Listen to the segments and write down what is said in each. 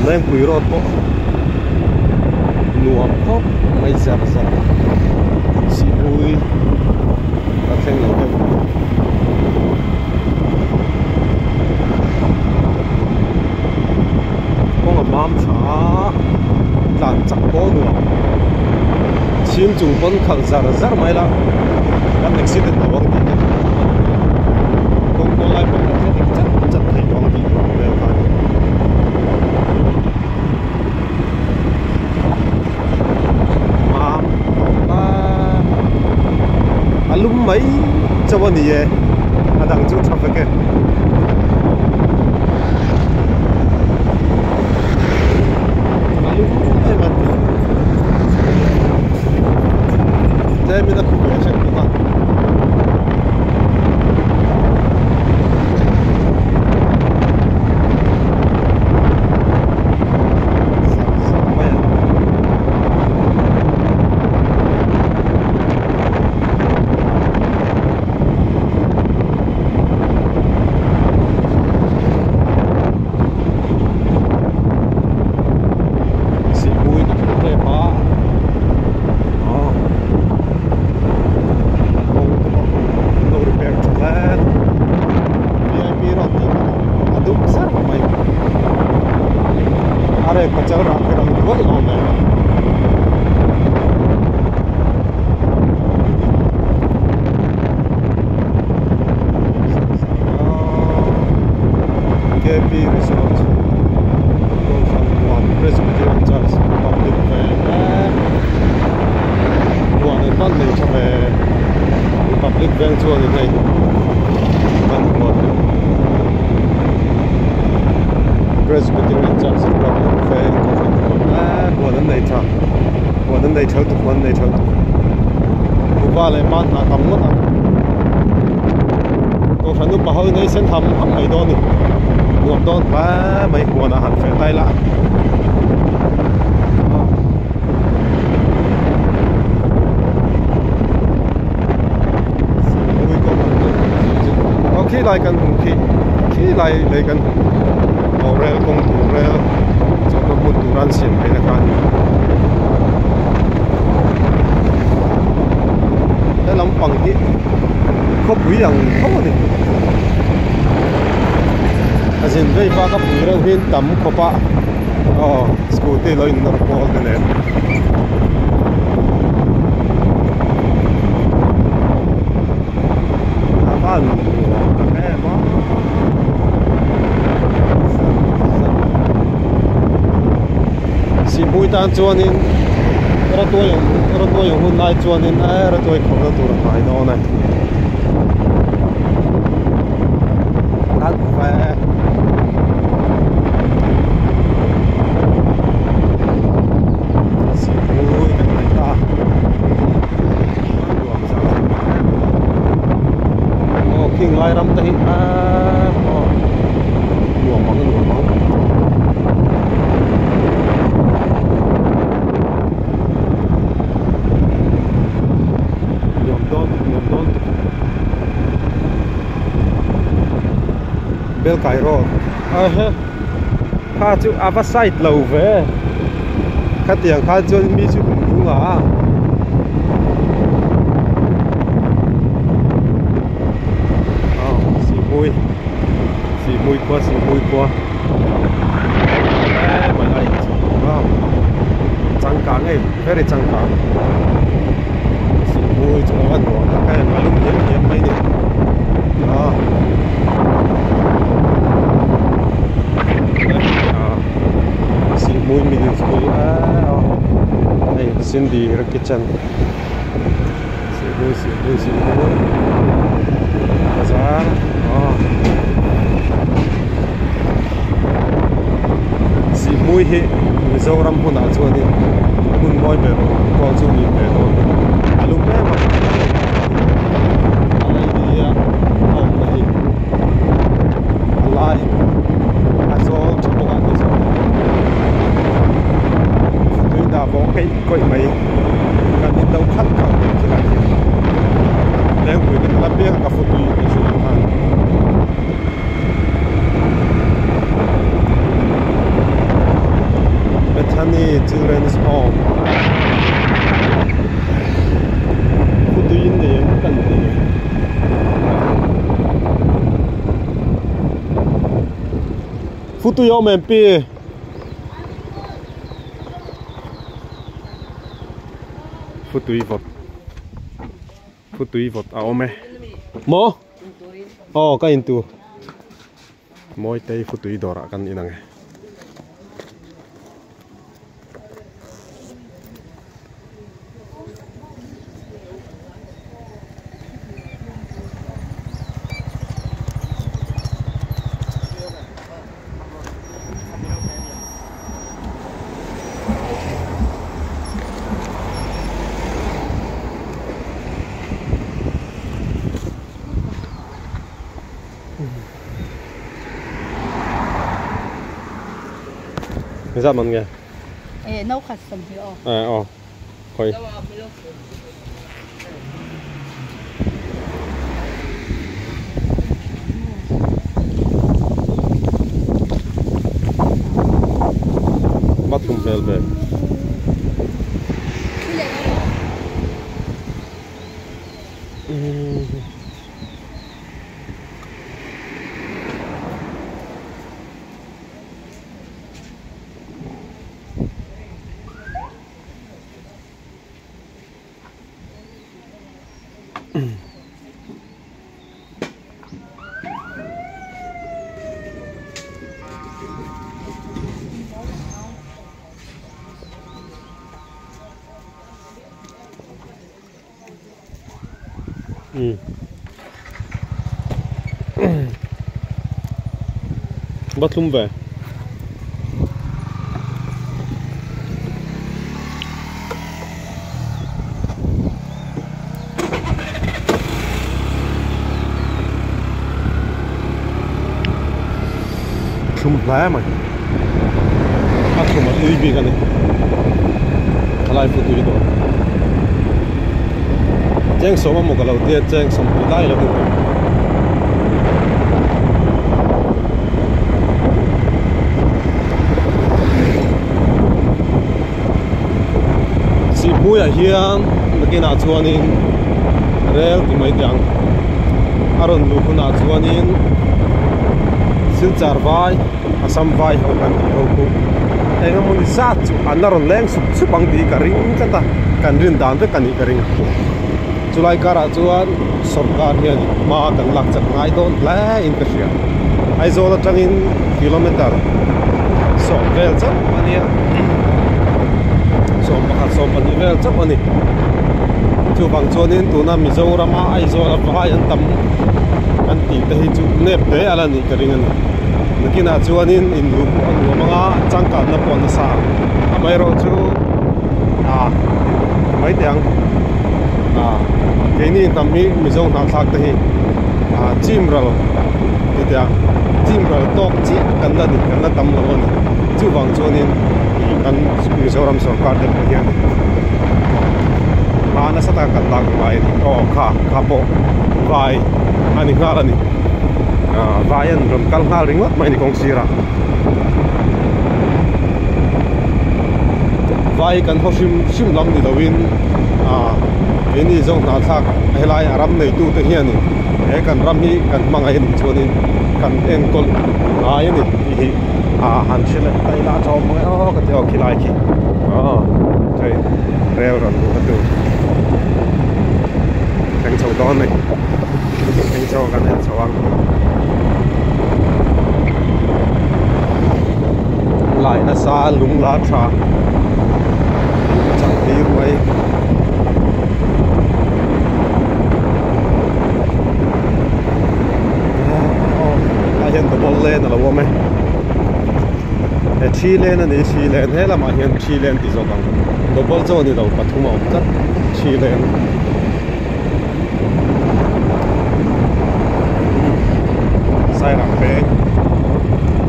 lên quỷ rót bộ nuông khóc mấy giờ xì bùi và thêm nhiều thêm con là mám chả làm chắc bó nữa chim chung bón khẩn giờ mấy là các anh xin được bón đi con lại bón cái chất thấy bón đi về phải lúc mấy cho bọn gì đang chút chọc cái lúc mấy mà thế mình đã không biết chắc đúng không Kacau orang buat lama. KP Resort. Presbyterian Church Public Van. Buat depan ni sampai Public Van jual ni. Kan buat. Presbyterian Church Public Van. Buat ni thang. Buat ni thau tu, buat ni thau tu. Buat le mat nak kamu tak. Kau hendak bahawa ni sen ham mai don ni. Buat don ba mai buat ahan fe tai lah. Khi lại gần rail công thủ rail cho nó buôn tủ ran xiên hay là cái đây lắm bằng cái khóc quý rằng không có gì à xin đây ba cái bùi rail hiện tắm khóc ba scooty lên nó bỏ cái này Bùi tan chuan in ra tôi yung hun lai chuan in ra tôi không ra tur mai đó này ăn về bùi cái này ta kinh lai ram tay luồng mắng Bel Cairo pha chu ava site lâu về khát tiền pha chu mi chu đúng à xì mùi qua mà lại trắng cá này very trắng cá xì mùi cho nó ăn của cái mà lúc nhém mấy này đó Muy middle school đây Cindy kitchen Cebu bazaar si muy he Mizoram pun ada chuan in mun moi be ko chu ni be do alu pe ma alai dia om nahi alai azol chapok ani so tui da bo kai koi mai kan in dau khat kha ki la ki leng pui kan la pe ka futu ni chu ha children's home photo in the kan photo yo men pi photo i vot a ome mo ka intu moi tei photo i dora kan inang Ra mọi người. Nấu khát sầm thì Thôi. Bắt cùng về về. Bắt lum về. Lum lá mày. Bắt lum mà đi về cái này. Lại phụ tụi đó. Cheng số mà một cái đầu tiên cheng xong bị tai là không. Si bui à hiền, cái nào chuanin, rel thì mấy tiếng, aron lu kun nào chuanin, xin chào vai, asam vai học kan học ku, em muốn đi sát chu, anh aron leng su bang đi cả ring cái ta, kan rin dan với kan đi cả ring. Julai kara chuan sarkar hian ma kan lak chak ngai don la in ka hria ai zola tangin kilometer so vel chak ania so pakhat so pani vel chak ani chu bang chuanin tuna Mizorama ai zola vai an tam an ti te hi chu nep te ala ni ka ring ani nakina chuanin in lu manga changka na pon sa amai ro chu mai tiang cái này tầm hi mình dùng thang thang thế chim rồi thì thế chim rồi tóc chỉ cần là tầm lâu này chú vàng cho nên cần mình dùng làm sổ card để cái này mà nó sẽ ta cần tăng vài khá bộ vài anh nghe là này vài anh rồi cần nghe ring mất mấy này công xira vài cần học sim lắm thì đầu tiên ini zong na thak helai aram nei tu te hian e kan ram hi kan manga in chuanin kan en kol ai ni hi han chile tai la chom mo ka teo khilai ki thei reo ran tu kang chau don nei kang chau kan en chawang lại na sa lung la tha chang ti ruai hiện có bol lên là vô mấy chi lên là chi lên thế là mà hiện chi lên thì rồi bằng đồ bol cho thì đâu bắt thu màu rất chi lên sai làm bé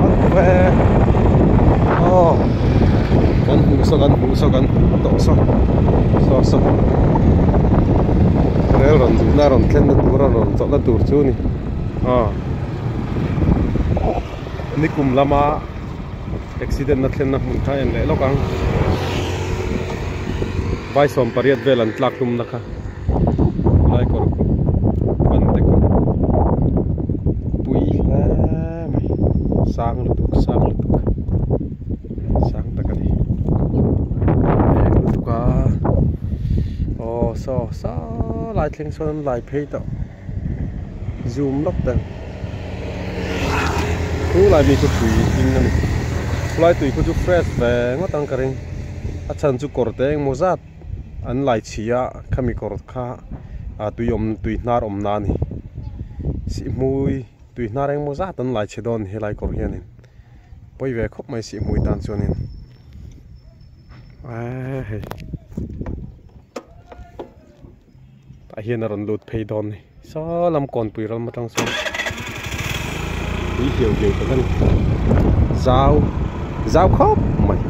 ăn về gan hú sao gan tổ sao rồi rồi na rồi lên được rồi chọn là tour chú ni ni kum lama accident na thlen na mun thain le lokang vai som pariat velan tlak tum nakha lai kor ban te ko pui ha mai sang lutuk sang takani lutuka oh so lai thleng son lai phei to zoom lok ta tu lai mi ko pui ting na lai tui ko ju fresh ve ngotang karing achan chu korteng mozat an lai chia khami kor kha a tui nar om na ni si mui tui nar eng mozat an lai chedon helai kor hianin poi ve khop mai si mui tan chonin he ta hian ron lut phei don ni so lam kon pui ram matang so hi hiu ta kan zau khop mai